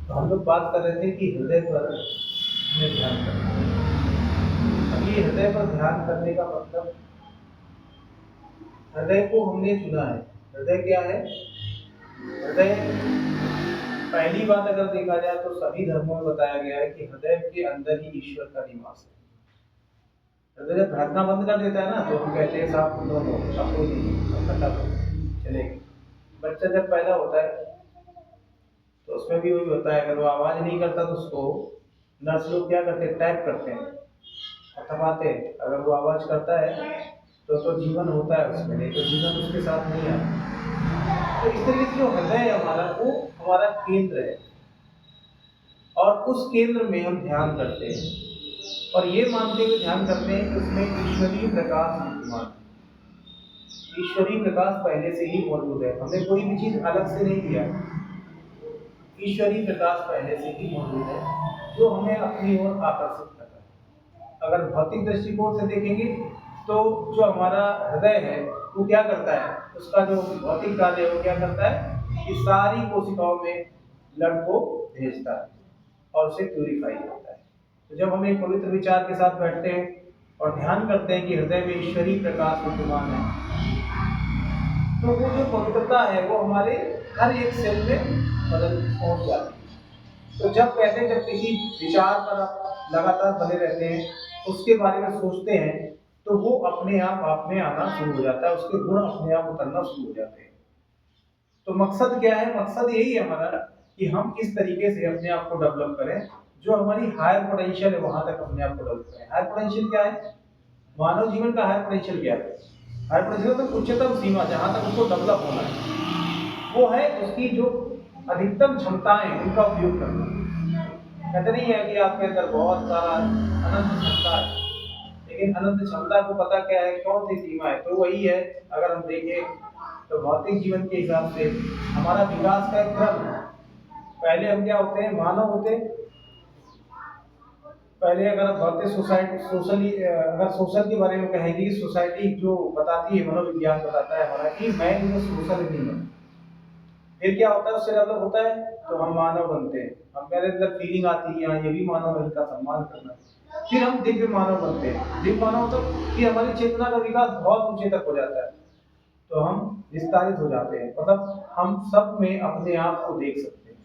तो हम लोग बात कर रहे थे कि हृदय पर हमें ध्यान करना है। अब ये हृदय पर ध्यान करने का मतलब, हृदय को हमने चुना है। हृदय क्या है? हृदय, पहली बात अगर देखा जाए तो सभी धर्मों में बताया गया है कि हृदय के अंदर ही ईश्वर का निवास है। हृदय जब धड़कना बंद कर देता है ना, तो हम कहते हैं साहब नो नो, अब कोई नहीं, अब ठंडा करो, चलेगी। बच्चा जब पैदा होता है तो उसमें भी वही होता है, अगर वो आवाज नहीं करता तो उसको नर्स लोग क्या करते हैं, टैप करते हैं, थपथपाते हैं। अगर वो आवाज करता है तो जीवन होता है उसमें, नहीं तो जीवन उसके साथ नहीं आता। तो इस तरीके से जो हृदय है हमारा, वो हमारा केंद्र है, और उस केंद्र में हम ध्यान करते हैं, और ये मानते हुए ध्यान करते हैं कि उसमें ईश्वरीय प्रकाश विद्यमान है। ईश्वरीय प्रकाश पहले से ही मौजूद है, हमने कोई भी चीज अलग से नहीं दिया। ईश्वरीय प्रकाश पहले से ही मौजूद है, जो हमें अपनी ओर आकर्षित करता है। अगर भौतिक दृष्टिकोण से देखेंगे तो जो हमारा हृदय है वो क्या करता है, उसका जो भौतिक कार्य है वो क्या करता है कि सारी कोशिकाओं में ब्लड को भेजता है और उसे प्यूरिफाई करता है। तो जब हम एक पवित्र विचार के साथ बैठते हैं और ध्यान करते हैं कि हृदय में ईश्वरीय प्रकाश विद्यमान है, तो वो जो पवित्रता है वो हमारे हर एक सेल में बदल पहुंच जाती है। तो जब कहते हैं, जब किसी विचार पर आप लगातार बने रहते हैं, उसके बारे में सोचते हैं, तो वो अपने आप में आना शुरू हो जाता है, उसके गुण अपने आप उतरना शुरू हो जाते हैं। तो मकसद क्या है? मकसद यही है हमारा कि हम किस तरीके से अपने आप को डेवलप करें, जो हमारी हायर पोटेंशियल है वहां तक अपने आप को डेवलप करें। हायर पोटेंशियल क्या है? मानव जीवन का हायर पोटेंशियल क्या है? हायर पोटेंशियल तो उच्चतम सीमा, जहां तक उसको डेवलप होना है, वो है उसकी जो अधिकतम क्षमताएं, उनका उपयोग करना। कहते नहीं है कि आपके अंदर बहुत सारा अनंत क्षमता है, लेकिन अनंत क्षमता को पता क्या है, कौन सी सीमा है? तो वही है, अगर हम देखें तो भौतिक जीवन के हिसाब से हमारा विकास का एक क्रम है। पहले हम क्या होते हैं? मानव होते हैं। पहले अगर आप भौतिक सोसाइटी, सोशली, अगर सोशल के बारे में कहेंगे, सोसाइटी जो बताती है, मनोविज्ञान बताता है हमारा कि मैं जो सोशल एनिमल। फिर क्या होता है? उससे डेवलप होता है तो हम मानव बनते हैं, हम मेरे अंदर फीलिंग आती है, हाँ ये भी मानव है, इनका सम्मान करना। फिर हम दिव्य मानव बनते हैं। दिव्य मानव तो कि हमारी चेतना का विकास बहुत ऊंचे तक हो जाता है, तो हम विस्तारित हो जाते हैं, मतलब हम सब में अपने आप को देख सकते हैं।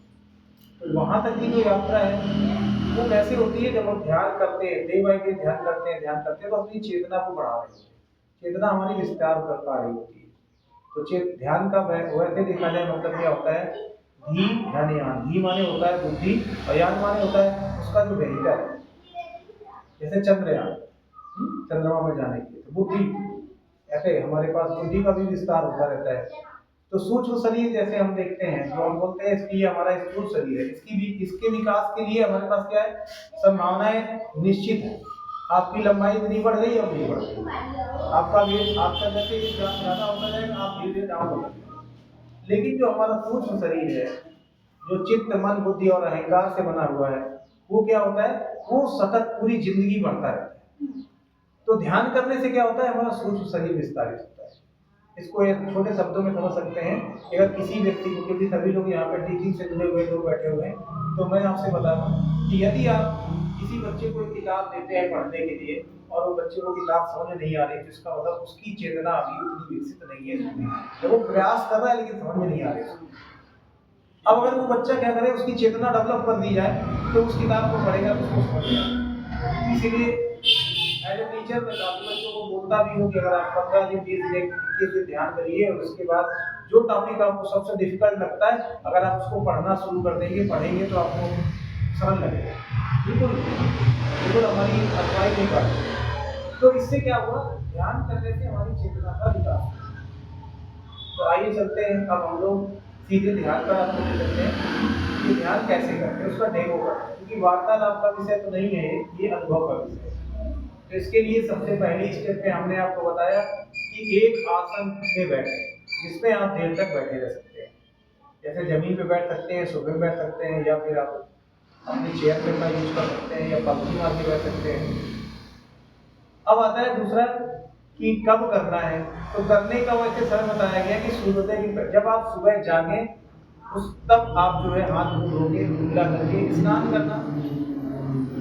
तो वहां तक की जो यात्रा है वो कैसे होती है? जब हम ध्यान करते हैं, डे बाय डे ध्यान करते हैं, तो अपनी चेतना को बढ़ा रहे होते हैं, चेतना हमारी विस्तार कर पा रही होती है। तो ध्यान का वैसे देखा जाए मतलब क्या होता है? धी ध्यान, धी माने होता है बुद्धि, और यान माने होता है उसका जो वेहिकल है, जैसे चंद्रयान, चंद्रमा में जाने के लिए तो बुद्धि, ऐसे हमारे पास बुद्धि का भी विस्तार होता रहता है। तो सूक्ष्म शरीर जैसे हम देखते हैं, जो हम बोलते हैं इसकी हमारा स्थूल शरीर है, इसकी भी, इसके विकास के लिए हमारे पास क्या है? संभावनाएं निश्चित है। आपकी लंबाई इतनी बढ़ गई और नहीं बढ़ गई, आपका वेट, आपका जैसे ज्यादा होता जाएगा, आप धीरे धीरे डाउन होता जाएगा। लेकिन जो हमारा सूक्ष्म शरीर है, जो चित्त, मन, बुद्धि और अहंकार से बना हुआ है, वो क्या होता है? वो सतत पूरी जिंदगी बढ़ता रहता है। तो ध्यान करने से क्या होता है? हमारा सूक्ष्म शरीर विस्तारित होता है। इसको एक छोटे शब्दों में समझ सकते हैं कि अगर किसी व्यक्ति को, क्योंकि सभी लोग यहाँ पे टीचिंग से जुड़े हुए लोग बैठे हुए हैं, तो मैं आपसे बता दूं कि यदि आप किसी बच्चे को एक किताब देते हैं पढ़ने के लिए, और वो बच्चे को किताब समझ में नहीं आ रही, तो इसका मतलब उसकी चेतना अभी उतनी विकसित नहीं है। तो वो प्रयास कर रहा है लेकिन समझ में नहीं आ रही। अब अगर वो बच्चा क्या करे, उसकी चेतना डेवलप कर दी जाए, तो उस किताब को पढ़ेगा तो उसको समझ में आएगा। इसीलिए एज ए टीचर मैं काफी बच्चों को बोलता भी हूँ कि अगर आप 15 दिन 20 दिन तरीके से ध्यान करिए, और उसके बाद जो टॉपिक आपको सबसे डिफिकल्ट लगता है, अगर आप उसको पढ़ना शुरू कर देंगे, पढ़ेंगे, तो आपको सरल लगेगा। बिल्कुल बिल्कुल हमारी अगुवाई नहीं करती। तो इससे क्या हुआ? ध्यान करने से हमारी चेतना का विकास हुआ। तो आइए चलते हैं, अब हम लोग सीधे ध्यान पर आपको ले चलते हैं कि ध्यान कैसे करते हैं, उसका डेमो करते हैं, क्योंकि वार्तालाप का विषय तो नहीं है ये अनुभव का विषय है। तो इसके लिए सबसे पहली स्टेप पे हमने आपको बताया कि एक आसन में बैठे, जिसमें आप देर तक बैठे रह सकते हैं। जैसे जमीन पे बैठ सकते हैं, सोफे पे बैठ सकते हैं, या फिर आप अपनी चेयर पे का यूज कर सकते हैं, या पलथी मार के बैठ सकते हैं। अब आता है दूसरा कि कब करना है। तो करने का वैसे सरल बताया गया कि सूर्योदय की, जब आप सुबह जागें उस तब आप जो है हाथ मुंह धो के कुल्ला करके स्नान करना,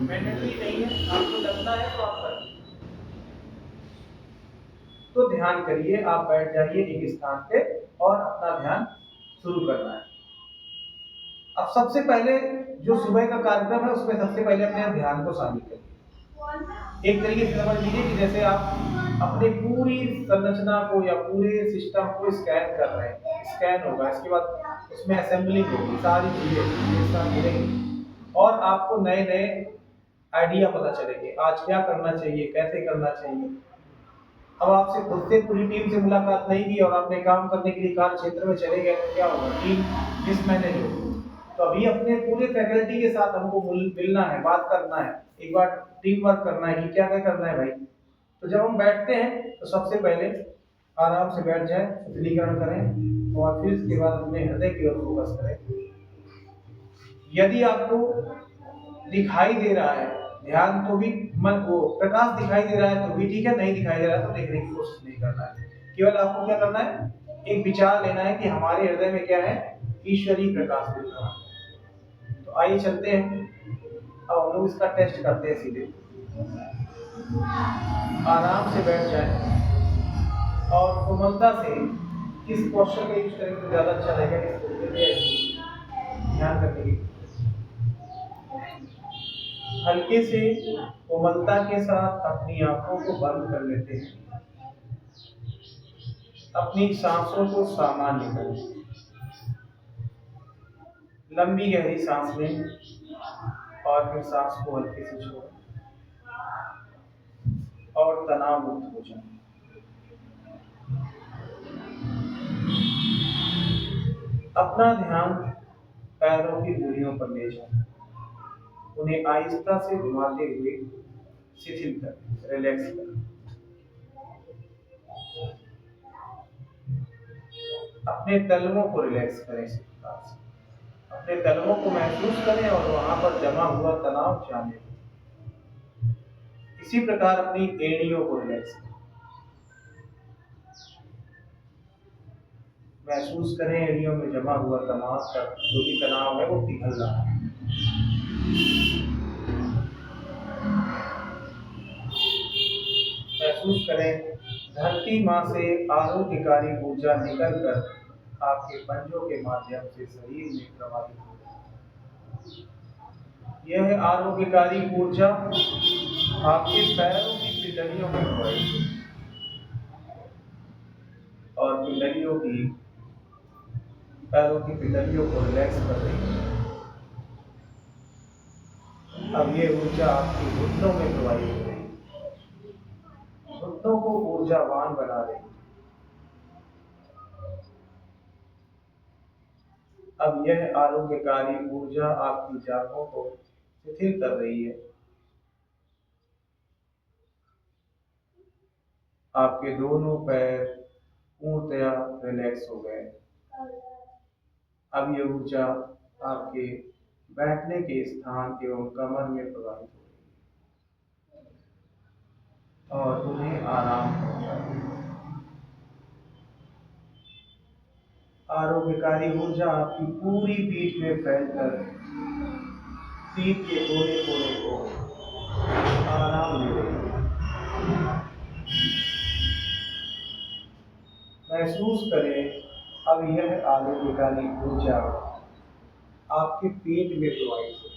मैंडेटरी नहीं है, आपको लगना है तो आप करें। तो ध्यान करिए, आप बैठ जाइए एक स्थान पे और अपना ध्यान शुरू करना है। अब सबसे पहले जो सुबह का कार्यक्रम है उसमें सबसे पहले अपने ध्यान को शामिल करिए। एक तरीके से समझ लीजिए कि जैसे आप अपनी पूरी संरचना को या पूरे सिस्टम को स्कैन कर रहे हैं, स्कैन होगा, इसके बाद उसमें असेंबलिंग होगी, सारी चीजें एक साथ मिलेंगी और आपको नए नए आइडिया पता चलेंगे, आज क्या करना चाहिए, कैसे करना चाहिए। अब आपसे खुद से पूरी टीम से मुलाकात नहीं की और आपने काम करने के लिए कार्य क्षेत्र में चले गए तो क्या होगा, टीम मिसमैनेज होगी। तो अभी अपने पूरे फैकल्टी के साथ हमको मिलना है, बात करना है, एक बार टीम वर्क करना है कि क्या क्या करना है भाई। तो जब हम बैठते हैं तो सबसे पहले आराम से बैठ जाए, शीतलीकरण करें और फिर इसके बाद अपने हृदय की ओर फोकस करें। यदि आपको दिखाई दे रहा है ध्यान, तो भी मन को प्रकाश दिखाई दे रहा है तो भी ठीक है, नहीं दिखाई दे रहा है तो देखने की कोशिश नहीं करना है। केवल आपको क्या करना है, एक विचार लेना है कि हमारे हृदय में क्या है, ईश्वरीय प्रकाश दिख रहा है। तो आइए चलते हैं, अब हम लोग इसका टेस्ट करते हैं। सीधे आराम से बैठ जाए और कोमलता से किस पोस्चर का यूज करेंगे तो ज्यादा अच्छा रहेगा, किस तरीके से ध्यान करने की। हल्के से कोमलता के साथ अपनी आंखों को बंद कर लेते हैं, अपनी सांसों को सामान्य करें, लंबी गहरी सांस लें और फिर सांस को हल्के से छोड़ें और तनाव मुक्त हो जाए। अपना ध्यान पैरों की धुरियों पर ले जाएं, उन्हें आहिस्ता से घुमाते हुए शिथिल करें, रिलैक्स करें। अपने तलवों को रिलैक्स करें इसी प्रकार से, अपने तलवों को महसूस करें और वहां पर जमा हुआ तनाव जाने दें। इसी प्रकार अपनी एड़ियों को रिलैक्स करें, महसूस करें एड़ियों में जमा हुआ तनाव, जो भी तनाव है वो पिघल रहा है। महसूस करें धरती माँ से आरोग्यकारी ऊर्जा निकलकर आपके पंजों के माध्यम से शरीर में प्रवाहित हो रही है। यह आरोग्यकारी ऊर्जा आपके पैरों की पिंडलियों में प्रवाहित हो और पिंडलियों की पैरों की पिंडलियों को रिलैक्स कर रही है। अब ये ऊर्जा आपके घुटनों में प्रवाहित हो रही है, घुटनों को ऊर्जावान बना रही है। अब यह आरोग्यकारी ऊर्जा आपकी जांघों को शिथिल कर रही है, आपके दोनों पैर पूर्णतया रिलैक्स हो गए। अब यह ऊर्जा आपके बैठने के स्थान एवं कमर में प्रवाहित हो रही है और उन्हें आराम पहुंचा रही है। आरोग्यकारी ऊर्जा आपकी पूरी पीठ में फैलकर पीठ के कोने कोने को आराम दे रही है। महसूस करें अब यह आरोग्यकारी ऊर्जा आपके पेट में प्रवाहित हो,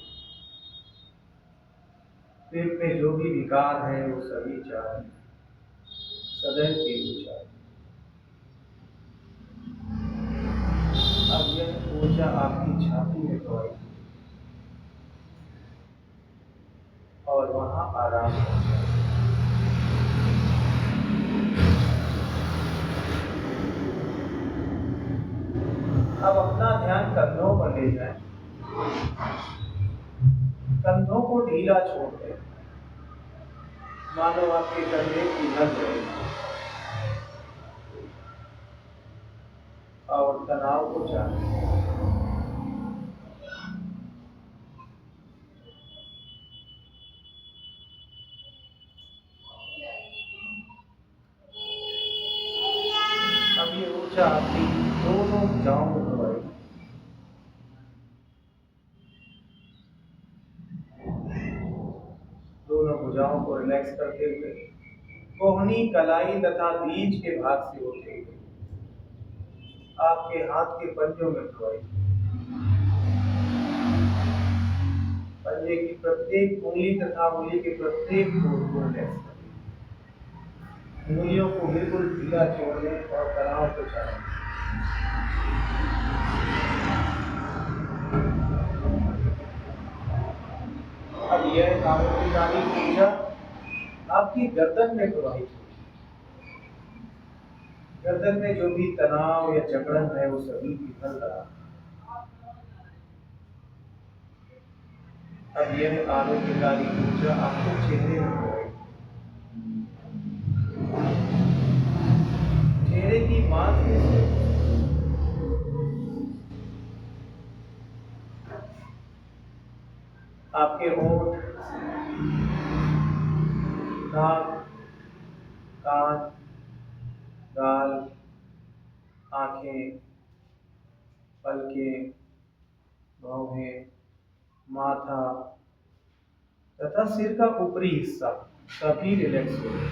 पेट में जो भी विकार है वो सभी जाए, सदैव के ऊर्जा। अब यह ऊर्जा आपकी छाती में प्रवाहित हो और वहां आराम हो। अब अपना ध्यान कंधों पर ले जाएं, कंधों को ढीला छोड़ दें, मानो आपके कंधे पिघल रहे और तनाव को जाने। अब ये ऊर्जा आपकी दोनों भुजाओं में प्रवाहित, भुजाओं को रिलैक्स करते हुए, कोहनी कलाई तथा बीच के भाग से होते हुए आपके हाथ के पंजों में प्रवाहित, पंजे की प्रत्येक उंगली तथा उंगली के प्रत्येक कोण को रिलैक्स करें। उंगलियों को बिल्कुल ढीला छोड़ दें और तनाव को छाड़ें। अब यह आरोग्यकारी ऊर्जा आपकी गर्दन में प्रवाहित होगी। गर्दन में जो भी तनाव या जकड़न है वो सभी निकल रहा है। अब यह आरोग्यकारी ऊर्जा आपके चेहरे में प्रवाहित, चेहरे की मांसपेशियों, आपके होंठ, नाक, कान, गाल, आंखें, पलकें, भौहें, माथा तथा सिर का ऊपरी हिस्सा सभी रिलैक्स हो गए,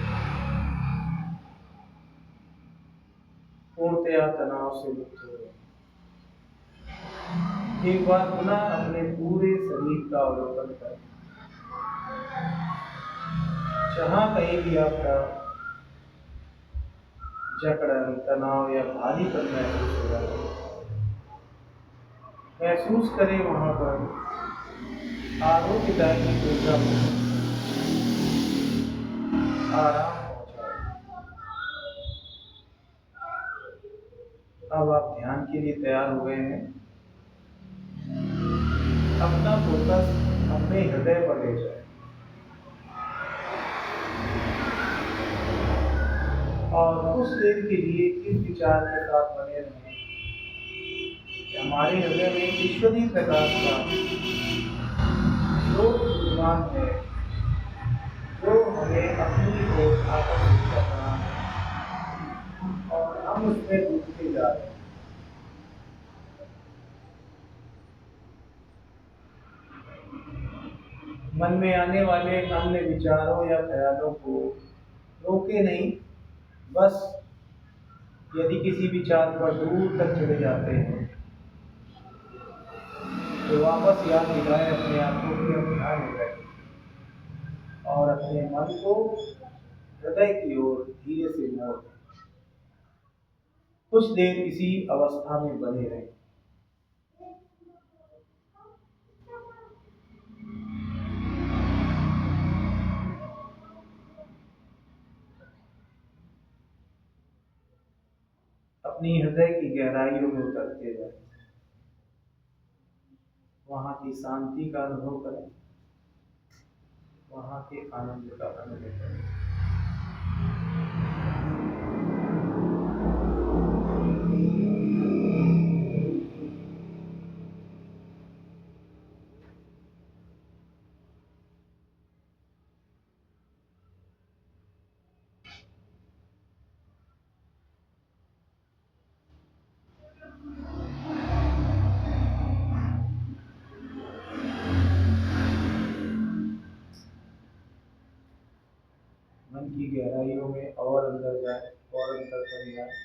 पूर्णतया तनाव से मुक्त हो गए। एक बार पुनः अपने पूरे शरीर का अवलोकन करें। जहां कहीं भी आपका जकड़न, तनाव या भारीपन महसूस हो रहा है, महसूस करें वहां पर आरोग्यदायी ऊर्जा को आराम पहुंचाए। अब आप ध्यान के लिए तैयार हो गए हैं। अपना फोकस अपने हृदय पर ले जाए और कुछ देर के लिए इस विचार के साथ बने रहें कि हमारे हृदय में ईश्वरीय प्रकाश का जो विद्वान है, जो हमें अपनी ओर आकर्षित कर रहा है और हम उसमें डूबते जा रहे हैं। मन में आने वाले अन्य विचारों या ख्यालों को रोके नहीं, बस यदि किसी विचार पर दूर तक चले जाते हैं तो वापस याद दिलाएं अपने आप को कि हम ध्यान में बैठे और अपने मन को हृदय की ओर धीरे से मोड़ दें। कुछ देर इसी अवस्था में बने रहें। अपनी हृदय की गहराइयों में उतरते जाएं, वहां की शांति का अनुभव करें, वहां के आनंद का अनुभव करें। मन की गहराइयों में और अंदर जाए और अंदर तक जाए।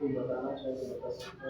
कोई बताना चाहे तो बता सकते हैं।